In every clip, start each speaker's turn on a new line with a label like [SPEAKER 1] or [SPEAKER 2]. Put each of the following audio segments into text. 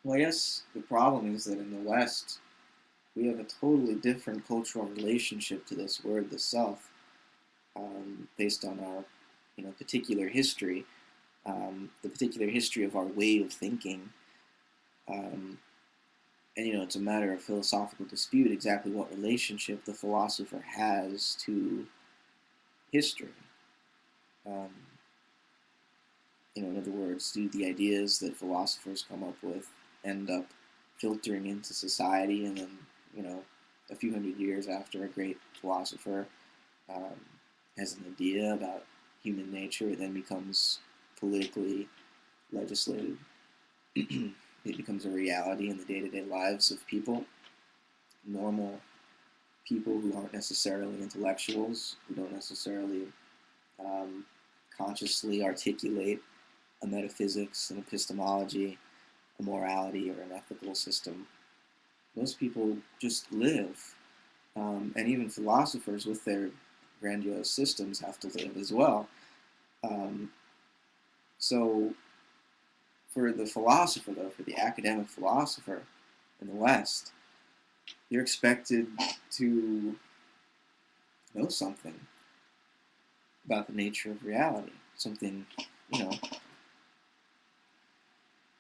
[SPEAKER 1] Well, I guess the problem is that in the West, we have a totally different cultural relationship to this word, the self, based on our, particular history, the particular history of our way of thinking. Um, and it's a matter of philosophical dispute exactly what relationship the philosopher has to history. Um, in other words, do the ideas that philosophers come up with end up filtering into society, and then you know, a few hundred years after a great philosopher um, has an idea about human nature, it then becomes politically legislated. It becomes a reality in the day-to-day lives of people, normal people who aren't necessarily intellectuals, who don't necessarily um, consciously articulate a metaphysics, an epistemology, a morality, or an ethical system. Most people just live, and even philosophers with their grandiose systems have to live as well. Um, so, for the philosopher, though, for the academic philosopher in the West, you're expected to know something about the nature of reality, something, you know,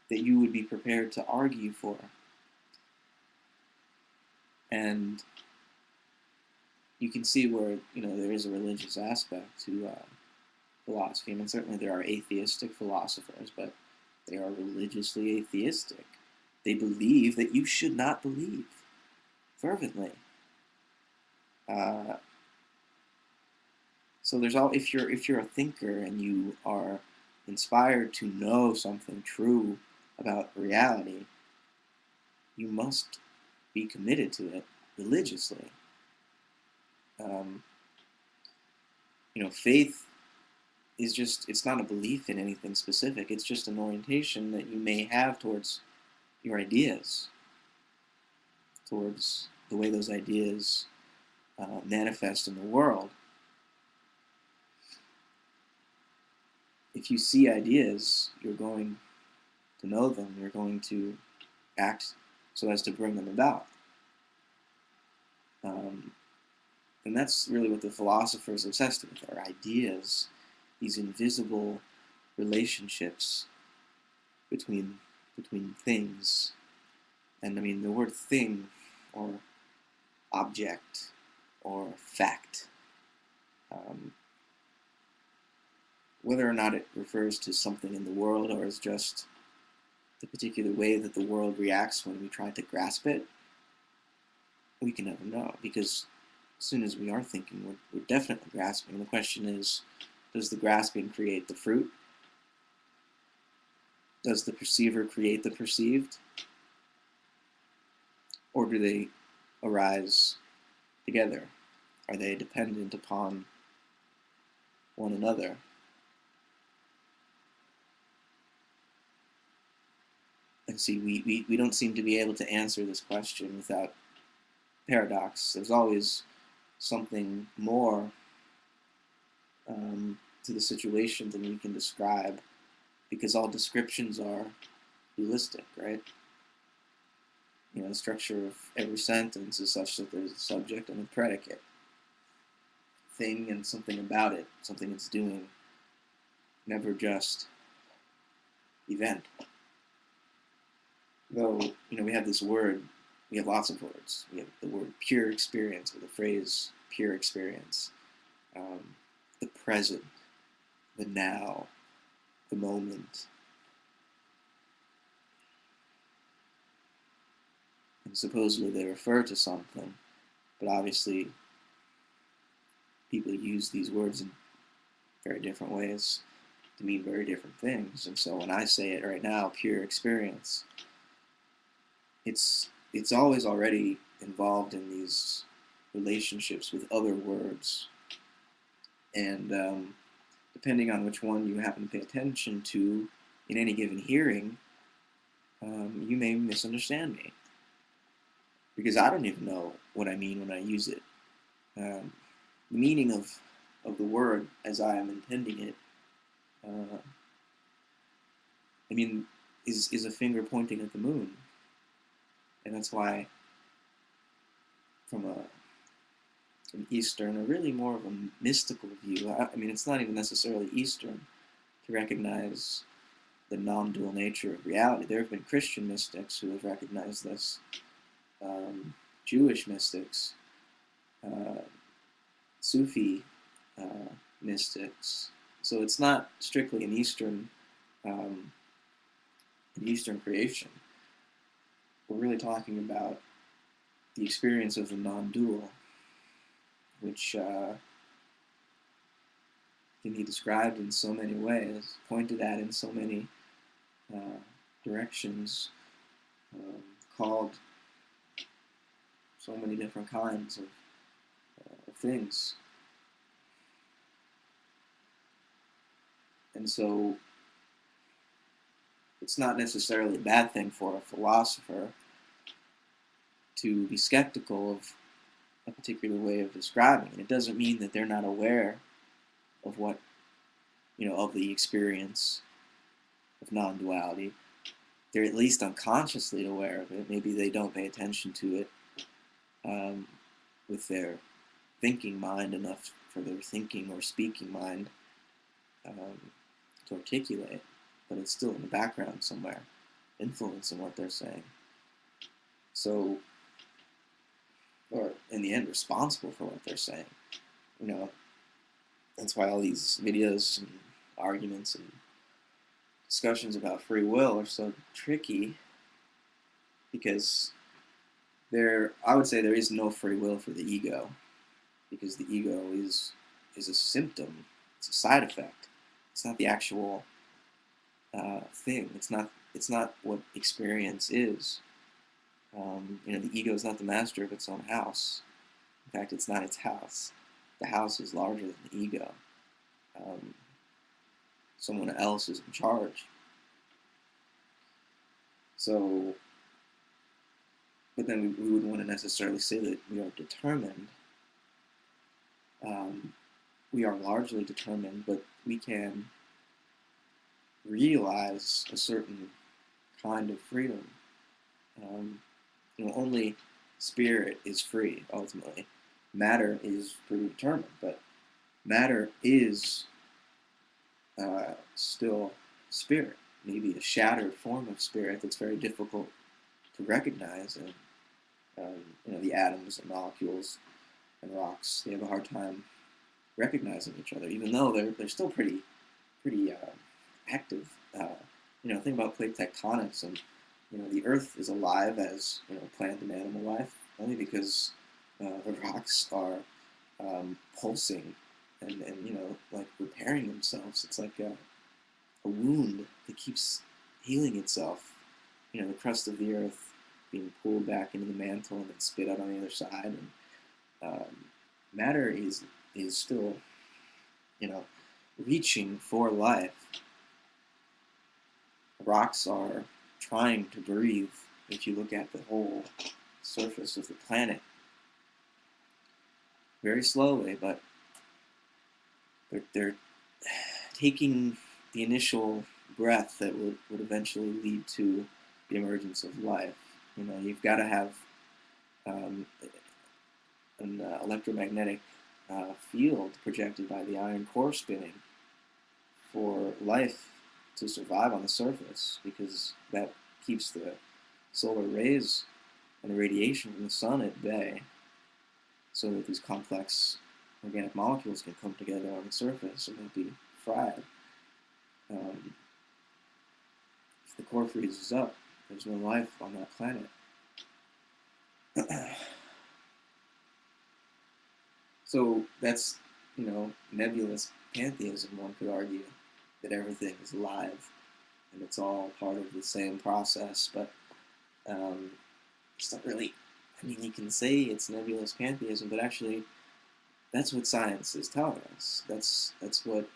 [SPEAKER 1] that you would be prepared to argue for. And you can see where, there is a religious aspect to philosophy. I mean, certainly there are atheistic philosophers, but they are religiously atheistic. They believe that you should not believe fervently. Uh, so there's all if you're a thinker and you are inspired to know something true about reality, you must be committed to it religiously. Um, faith is just, it's not a belief in anything specific. It's just an orientation that you may have towards your ideas, towards the way those ideas manifest in the world. If you see ideas, you're going to know them. You're going to act so as to bring them about. Um, and that's really what the philosophers obsessed with, are ideas, these invisible relationships between things. And I mean, the word thing or object or fact, um, whether or not it refers to something in the world or is just the particular way that the world reacts when we try to grasp it, we can never know, because as soon as we are thinking, we're definitely grasping. The question is, does the grasping create the fruit? Does the perceiver create the perceived? Or do they arise together? Are they dependent upon one another? And see, we don't seem to be able to answer this question without paradox. There's always something more to the situation than we can describe, because all descriptions are dualistic, right? The structure of every sentence is such that there's a subject and a predicate, thing and something about it, something it's doing, never just event. Though, we have this word, we have lots of words. We have the word pure experience, or the phrase pure experience, the present, the now, the moment. And supposedly they refer to something, but obviously people use these words in very different ways to mean very different things. And so when I say it right now, pure experience, it's always already involved in these relationships with other words, and depending on which one you happen to pay attention to in any given hearing, you may misunderstand me, because I don't even know what I mean when I use it. Um, the meaning of the word as I am intending it. I mean, is a finger pointing at the moon, and that's why, from an Eastern, or really more of a mystical view, I mean, it's not even necessarily Eastern, to recognize the non-dual nature of reality. There have been Christian mystics who have recognized this, Jewish mystics, uh, Sufi mystics. So it's not strictly um, an Eastern creation. We're really talking about the experience of the non-dual, which can be described in so many ways, pointed at in so many uh, directions, called so many different kinds of things. And so it's not necessarily a bad thing for a philosopher to be skeptical of a particular way of describing it. It doesn't mean that they're not aware of what, of the experience of non-duality. They're at least unconsciously aware of it. Maybe they don't pay attention to it with their thinking mind enough for their thinking or speaking mind to articulate, but it's still in the background somewhere, influencing what they're saying. So, or in the end, responsible for what they're saying. That's why all these videos and arguments and discussions about free will are so tricky, because I would say there is no free will for the ego, because the ego is a symptom. It's a side effect. It's not the actual thing. It's not what experience is. The ego is not the master of its own house. In fact, it's not its house. The house is larger than the ego. Someone else is in charge. So, but then we wouldn't want to necessarily say that we are determined. We are largely determined, but we can realize a certain kind of freedom. Only spirit is free, ultimately. Matter is predetermined, but matter is still spirit, maybe a shattered form of spirit that's very difficult to recognize. And the atoms and molecules and rocks, they have a hard time recognizing each other, even though they're still pretty active. Think about plate tectonics, and the Earth is alive as plant and animal life only because the rocks are pulsing and like repairing themselves. It's like a wound that keeps healing itself. The crust of the Earth being pulled back into the mantle and then spit out on the other side, and matter is still reaching for life. Rocks are trying to breathe. If you look at the whole surface of the planet, very slowly, but they're taking the initial breath that would eventually lead to the emergence of life. You've got to have an electromagnetic field projected by the iron core spinning for life to survive on the surface, because that keeps the solar rays and the radiation from the sun at bay, so that these complex organic molecules can come together on the surface and not be fried. If the core freezes up, there's no life on that planet. So that's, nebulous pantheism. One could argue that everything is alive and it's all part of the same process, but it's not really, you can say it's nebulous pantheism, but actually that's what science is telling us. That's what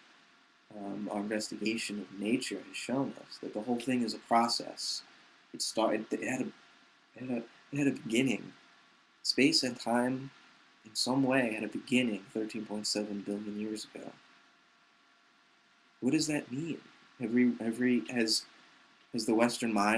[SPEAKER 1] our investigation of nature has shown us, that the whole thing is a process. It had a beginning. Space and time, in some way, had a beginning 13.7 billion years ago. What does that mean? Has has the Western mind